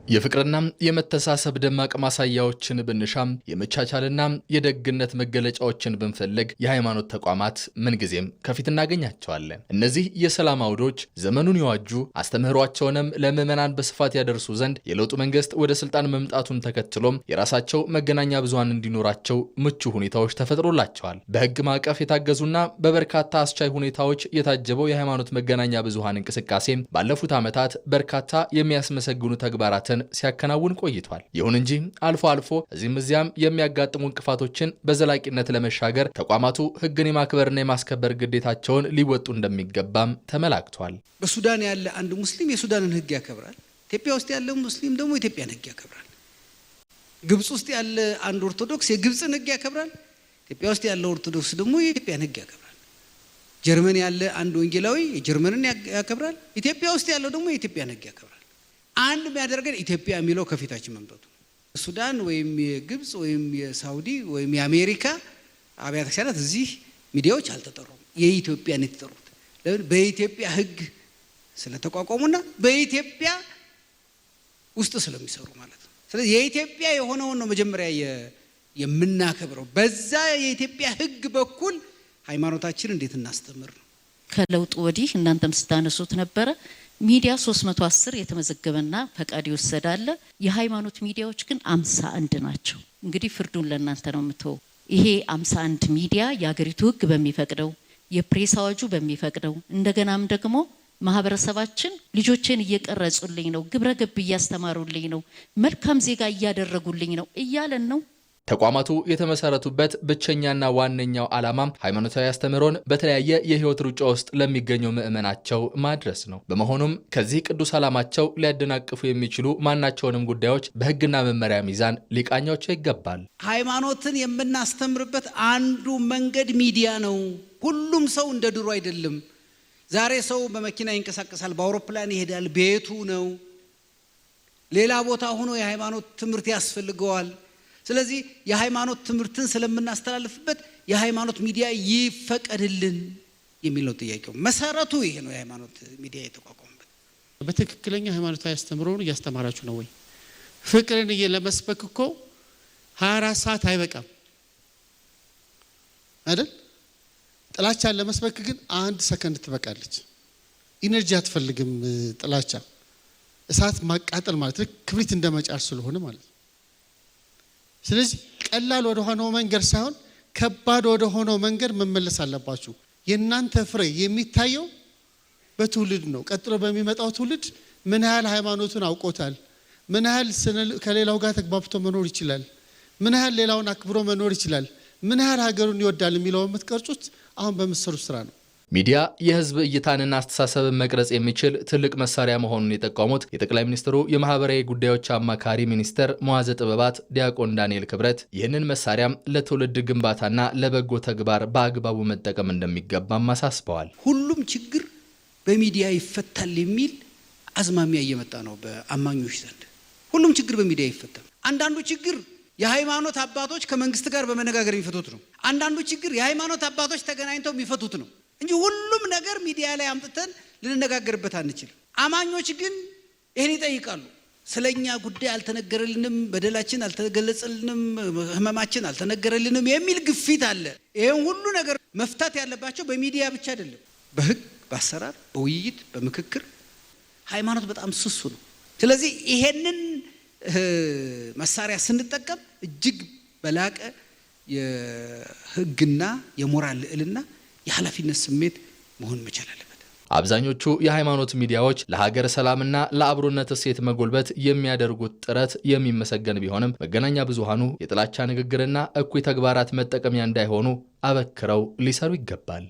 የፍቅርና የመተሳሰብ ደማቅ ማሳያዎችን ብንሻም የመቻቻልና የደግነት መገለጫዎችን ብንፈልግ የሃይማኖት ተቋማት ምን ጊዜም ከፊት እናገኛቸዋለን። እነዚህ የሰላም አውዶች ዘመኑን የዋጁ አስተምህሯቸውንም ለምዕመናን በስፋት ያደርሱ ዘንድ የለውጡ መንግስት ወደ ስልጣን መምጣቱን ተከትሎም የራሳቸው መገናኛ ብዙሃን እንዲኖራቸው ምቹ ሁኔታዎች ተፈጥሮላቸዋል። በህግ ማዕቀፍ የታገዙና በበርካታ አስቻይ ሁኔታዎች የታጀበው የሃይማኖት መገናኛ ብዙሃን እንቅስቃሴ ባለፉት ዓመታት በርካታ የሚያስመሰግኑ ተግባራት ሲያከናውን ቆይቷል። ይሁን እንጂ አልፎ አልፎ እዚህም እዚያም የሚያጋጥሙ እንቅፋቶችን በዘላቂነት ለመሻገር ተቋማቱ ህግን የማክበርና የማስከበር ግዴታቸውን ሊወጡ እንደሚገባም ተመላክቷል። በሱዳን ያለ አንድ ሙስሊም የሱዳንን ህግ ያከብራል። ኢትዮጵያ ውስጥ ያለ ሙስሊም ደግሞ የኢትዮጵያን ህግ ያከብራል። ግብጽ ውስጥ ያለ አንድ ኦርቶዶክስ የግብጽን ህግ ያከብራል። ኢትዮጵያ ውስጥ ያለ ኦርቶዶክስ ደግሞ የኢትዮጵያን ህግ ያከብራል። ጀርመን ያለ አንድ ወንጌላዊ የጀርመንን ያከብራል። ኢትዮጵያ ውስጥ ያለው ደግሞ የኢትዮጵያን ህግ ያከብራል። አንድ የሚያደርገን ኢትዮጵያ የሚለው ከፊታችን መምጣቱ ሱዳን ወይም የግብጽ ወይም የሳውዲ ወይም የአሜሪካ አብያተ ክርስቲያናት እዚህ ሚዲያዎች አልተጠሩም። የኢትዮጵያን የተጠሩት ለምን? በኢትዮጵያ ህግ ስለተቋቋሙና በኢትዮጵያ ውስጥ ስለሚሰሩ ማለት ነው። ስለዚህ የኢትዮጵያ የሆነውን ነው መጀመሪያ የምናከብረው። በዛ የኢትዮጵያ ህግ በኩል ሃይማኖታችንን እንዴት እናስተምር ነው። ከለውጡ ወዲህ እናንተም ስታነሱት ነበረ ሚዲያ 310 የተመዘገበና ፈቃድ ይወሰዳል። የሃይማኖት ሚዲያዎች ግን 51 ናቸው። እንግዲህ ፍርዱን ለእናንተ ነው የምተው። ይሄ 51 ሚዲያ የሀገሪቱ ህግ በሚፈቅደው የፕሬስ አዋጁ በሚፈቅደው እንደገናም ደግሞ ማህበረሰባችን ልጆችን እየቀረጹልኝ ነው፣ ግብረ ገብ እያስተማሩልኝ ነው፣ መልካም ዜጋ እያደረጉልኝ ነው እያለን ነው። ተቋማቱ የተመሰረቱበት ብቸኛና ዋነኛው ዓላማ ሃይማኖታዊ አስተምህሮን በተለያየ የህይወት ሩጫ ውስጥ ለሚገኙ ምዕመናቸው ማድረስ ነው። በመሆኑም ከዚህ ቅዱስ ዓላማቸው ሊያደናቅፉ የሚችሉ ማናቸውንም ጉዳዮች በህግና መመሪያ ሚዛን ሊቃኛቸው ይገባል። ሃይማኖትን የምናስተምርበት አንዱ መንገድ ሚዲያ ነው። ሁሉም ሰው እንደ ድሮ አይደለም። ዛሬ ሰው በመኪና ይንቀሳቀሳል፣ በአውሮፕላን ይሄዳል፣ ቤቱ ነው። ሌላ ቦታ ሆኖ የሃይማኖት ትምህርት ያስፈልገዋል። ስለዚህ የሃይማኖት ትምህርትን ስለምናስተላልፍበት የሃይማኖት ሚዲያ ይፈቀድልን የሚል ነው ጥያቄው። መሰረቱ ይሄ ነው። የሃይማኖት ሚዲያ የተቋቋመበት በትክክለኛ ሃይማኖታዊ አስተምሮን እያስተማራችሁ ነው ወይ? ፍቅርን ለመስበክ እኮ 24 ሰዓት አይበቃም አይደል? ጥላቻን ለመስበክ ግን 1 ሰከንድ ትበቃለች። ኢነርጂ አትፈልግም። ጥላቻ እሳት ማቃጠል ማለት ነው፣ ክብሪት እንደመጫር ስለሆነ ማለት ነው። ስለዚህ ቀላል ወደ ሆነው መንገድ ሳይሆን ከባድ ወደ ሆነው መንገድ መመለስ አለባችሁ። የእናንተ ፍሬ የሚታየው በትውልድ ነው። ቀጥሎ በሚመጣው ትውልድ ምን ያህል ሃይማኖቱን አውቆታል፣ ምን ያህል ከሌላው ጋር ተግባብቶ መኖር ይችላል፣ ምን ያህል ሌላውን አክብሮ መኖር ይችላል፣ ምን ያህል ሀገሩን ይወዳል የሚለው የምትቀርጹት አሁን በመሰሩ ስራ ነው። ሚዲያ የህዝብ እይታንና አስተሳሰብን መቅረጽ የሚችል ትልቅ መሳሪያ መሆኑን የጠቆሙት የጠቅላይ ሚኒስትሩ የማህበራዊ ጉዳዮች አማካሪ ሚኒስተር መዋዘ ጥበባት ዲያቆን ዳንኤል ክብረት ይህንን መሳሪያም ለትውልድ ግንባታና ለበጎ ተግባር በአግባቡ መጠቀም እንደሚገባም አሳስበዋል። ሁሉም ችግር በሚዲያ ይፈታል የሚል አዝማሚያ እየመጣ ነው በአማኞች ዘንድ። ሁሉም ችግር በሚዲያ ይፈታል። አንዳንዱ ችግር የሃይማኖት አባቶች ከመንግስት ጋር በመነጋገር የሚፈቱት ነው። አንዳንዱ ችግር የሃይማኖት አባቶች ተገናኝተው የሚፈቱት ነው እንጂ ሁሉም ነገር ሚዲያ ላይ አምጥተን ልንነጋገርበት አንችልም። አማኞች ግን ይሄን ይጠይቃሉ። ስለኛ ጉዳይ አልተነገረልንም፣ በደላችን አልተገለጸልንም፣ ህመማችን አልተነገረልንም የሚል ግፊት አለ። ይሄን ሁሉ ነገር መፍታት ያለባቸው በሚዲያ ብቻ አይደለም፣ በህግ፣ በአሰራር፣ በውይይት፣ በምክክር። ሃይማኖት በጣም ስሱ ነው። ስለዚህ ይሄንን መሳሪያ ስንጠቀም እጅግ በላቀ የህግና የሞራል ልዕልና የኃላፊነት ስሜት መሆን መቻል አለበት። አብዛኞቹ የሃይማኖት ሚዲያዎች ለሀገር ሰላምና ለአብሮነት እሴት መጎልበት የሚያደርጉት ጥረት የሚመሰገን ቢሆንም መገናኛ ብዙሃኑ የጥላቻ ንግግርና እኩይ ተግባራት መጠቀሚያ እንዳይሆኑ አበክረው ሊሰሩ ይገባል።